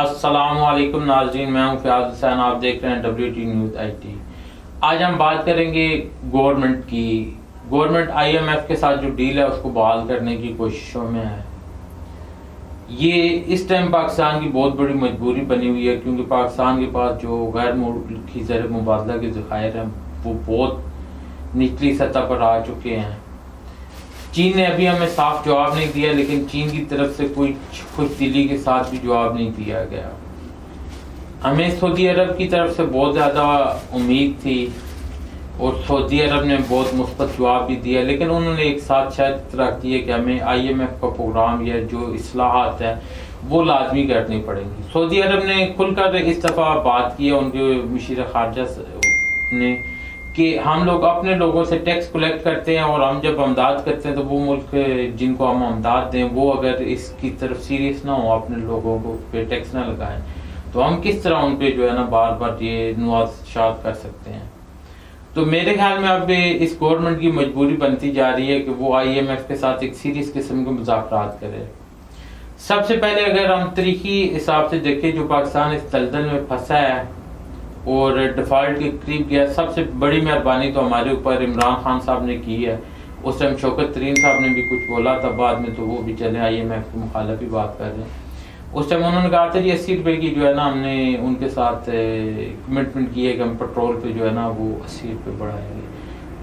السلام علیکم ناظرین، میں ہوں فیاض حسین، آپ دیکھ رہے ہیں WT نیوز IT۔ آج ہم بات کریں گے گورنمنٹ کی۔ گورنمنٹ IMF کے ساتھ جو ڈیل ہے اس کو بحال کرنے کی کوششوں میں ہے۔ یہ اس ٹائم پاکستان کی بہت بڑی مجبوری بنی ہوئی ہے، کیونکہ پاکستان کے پاس جو غیر ملکی زر مبادلہ کے ذخائر ہیں وہ بہت نچلی سطح پر آ چکے ہیں۔ چین نے ابھی ہمیں صاف جواب نہیں دیا، لیکن چین کی طرف سے کوئی خوش دلی کے ساتھ بھی جواب نہیں دیا گیا۔ ہمیں سعودی عرب کی طرف سے بہت زیادہ امید تھی اور سعودی عرب نے بہت مثبت جواب بھی دیا، لیکن انہوں نے ایک ساتھ شرط رکھ دی ہے کہ ہمیں IMF کا پروگرام یا جو اصلاحات ہیں وہ لازمی کرنی پڑیں گی۔ سعودی عرب نے کھل کر اس دفعہ بات کی ہے، ان کے مشیر خارجہ نے، کہ ہم لوگ اپنے لوگوں سے ٹیکس کلیکٹ کرتے ہیں اور ہم جب امداد کرتے ہیں تو وہ ملک جن کو ہم امداد دیں وہ اگر اس کی طرف سیریس نہ ہو، اپنے لوگوں کو پہ ٹیکس نہ لگائیں، تو ہم کس طرح ان پہ جو ہے نا بار بار یہ نوازشات کر سکتے ہیں۔ تو میرے خیال میں اب اس گورنمنٹ کی مجبوری بنتی جا رہی ہے کہ وہ IMF کے ساتھ ایک سیریس قسم کے مذاکرات کرے۔ سب سے پہلے اگر ہم تاریخی حساب سے دیکھیں، جو پاکستان اس دلدل میں پھنسا ہے اور ڈیفالٹ کے قریب گیا، سب سے بڑی مہربانی تو ہمارے اوپر عمران خان صاحب نے کی ہے۔ اس ٹائم شوکت ترین صاحب نے بھی کچھ بولا تھا، بعد میں تو وہ بھی چلے IMF کے مخالف ہی بات کر رہے ہیں۔ اس ٹائم انہوں نے کہا تھا جی 80 روپے کی جو ہے نا ہم نے ان کے ساتھ کمٹمنٹ کی ہے کہ ہم پیٹرول پہ جو ہے نا وہ 80 روپے بڑھائیں گے۔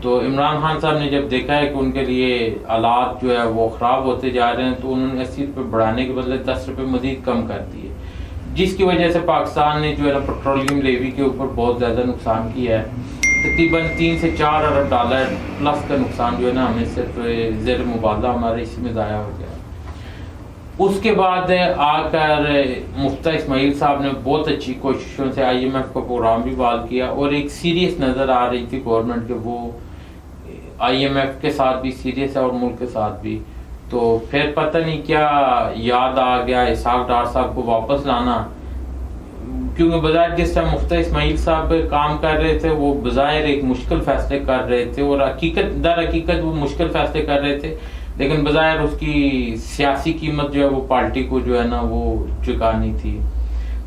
تو عمران خان صاحب نے جب دیکھا ہے کہ ان کے لیے حالات جو ہے وہ خراب ہوتے جا رہے ہیں، تو انہوں نے 80 روپے بڑھانے کے بدلے 10 روپے مزید کم کر دیے، جس کی وجہ سے پاکستان نے جو ہے نا پیٹرولیم لیوی کے اوپر بہت زیادہ نقصان کیا ہے۔ تقریباً 3 سے 4 ارب ڈالر پلس کا نقصان جو ہے نا ہمیں صرف زیر مبادلہ ہمارے اسی میں ضائع ہو گیا۔ اس کے بعد آ کر مفتیٰ اسماعیل صاحب نے بہت اچھی کوششوں سے IMF کا پروگرام بھی بحال کیا، اور ایک سیریس نظر آ رہی تھی گورنمنٹ کہ وہ IMF کے ساتھ بھی سیریس ہے اور ملک کے ساتھ بھی۔ تو پھر پتہ نہیں کیا یاد آ گیا اسحاق ڈار صاحب کو واپس لانا، کیونکہ بظاہر جس ٹائم مفتیٰ اسماعیل صاحب کام کر رہے تھے وہ بظاہر ایک مشکل فیصلے کر رہے تھے، اور در حقیقت وہ مشکل فیصلے کر رہے تھے، لیکن بظاہر اس کی سیاسی قیمت جو ہے وہ پارٹی کو جو ہے نا وہ چکانی تھی۔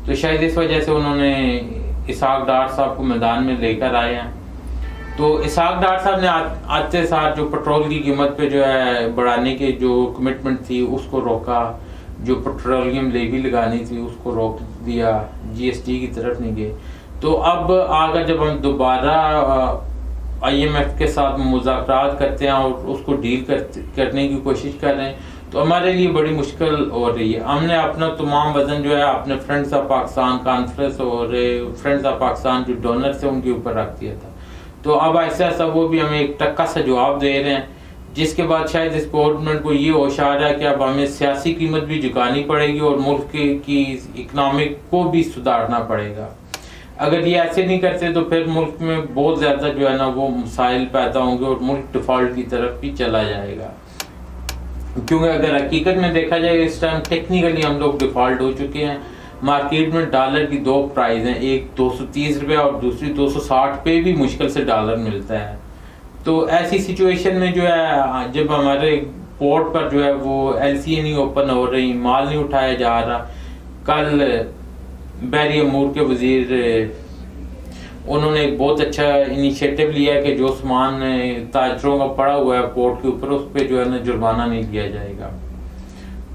تو شاید اس وجہ سے انہوں نے اسحاق ڈار صاحب کو میدان میں لے کر آئے ہیں۔ تو اسحاق ڈار صاحب نے آتے ساتھ جو پیٹرول کی قیمت پہ جو ہے بڑھانے کی جو کمٹمنٹ تھی اس کو روکا، جو پیٹرولیم لیوی لگانی تھی اس کو روک دیا، GST کی طرف نہیں گئے۔ تو اب آگے جب ہم دوبارہ IMF کے ساتھ مذاکرات کرتے ہیں اور اس کو ڈیل کرنے کی کوشش کر رہے ہیں، تو ہمارے لیے بڑی مشکل ہو رہی ہے۔ ہم نے اپنا تمام وزن جو ہے اپنے فرینڈز آف پاکستان کانفرنس اور فرینڈز آف پاکستان جو ڈونرز ہیں ان کے اوپر رکھ دیا تھا۔ تو اب ایسا ایسا وہ بھی ہمیں ایک ٹکا سا جواب دے رہے ہیں، جس کے بعد شاید اس گورنمنٹ کو یہ ہوش آ رہا ہے کہ اب ہمیں سیاسی قیمت بھی جھکانی پڑے گی اور ملک کی اکنامک کو بھی سدھارنا پڑے گا۔ اگر یہ ایسے نہیں کرتے تو پھر ملک میں بہت زیادہ جو ہے نا وہ مسائل پیدا ہوں گے اور ملک ڈیفالٹ کی طرف بھی چلا جائے گا، کیونکہ اگر حقیقت میں دیکھا جائے اس ٹائم ٹیکنیکلی ہم لوگ ڈیفالٹ ہو چکے ہیں۔ مارکیٹ میں ڈالر کی 2 پرائز ہیں، ایک 230 روپے اور دوسری 260 پہ بھی مشکل سے ڈالر ملتا ہے۔ تو ایسی سچویشن میں جو ہے جب ہمارے پورٹ پر جو ہے وہ LCA نہیں اوپن ہو رہی، مال نہیں اٹھایا جا رہا، کل بحری امور کے وزیر انہوں نے ایک بہت اچھا انیشیٹو لیا کہ جو سامان تاجروں کا پڑا ہوا ہے پورٹ کے اوپر اس پہ جو ہے نا جرمانہ نہیں لیا جائے گا۔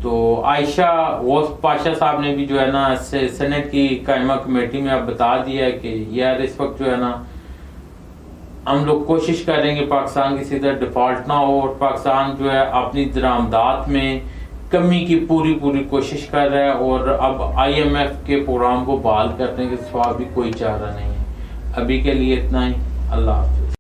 تو عائشہ غوث پاشا صاحب نے بھی جو ہے نا سینٹ کی قائمہ کمیٹی میں اب بتا دیا ہے کہ یار اس وقت جو ہے نا ہم لوگ کوشش کریں گے پاکستان کسی طرح ڈیفالٹ نہ ہو، اور پاکستان جو ہے اپنی درآمدات میں کمی کی پوری کوشش کر رہا ہے، اور اب IMF کے پروگرام کو بحال کرنے کے سوا بھی کوئی چارہ نہیں ہے۔ ابھی کے لیے اتنا ہی، اللہ حافظ۔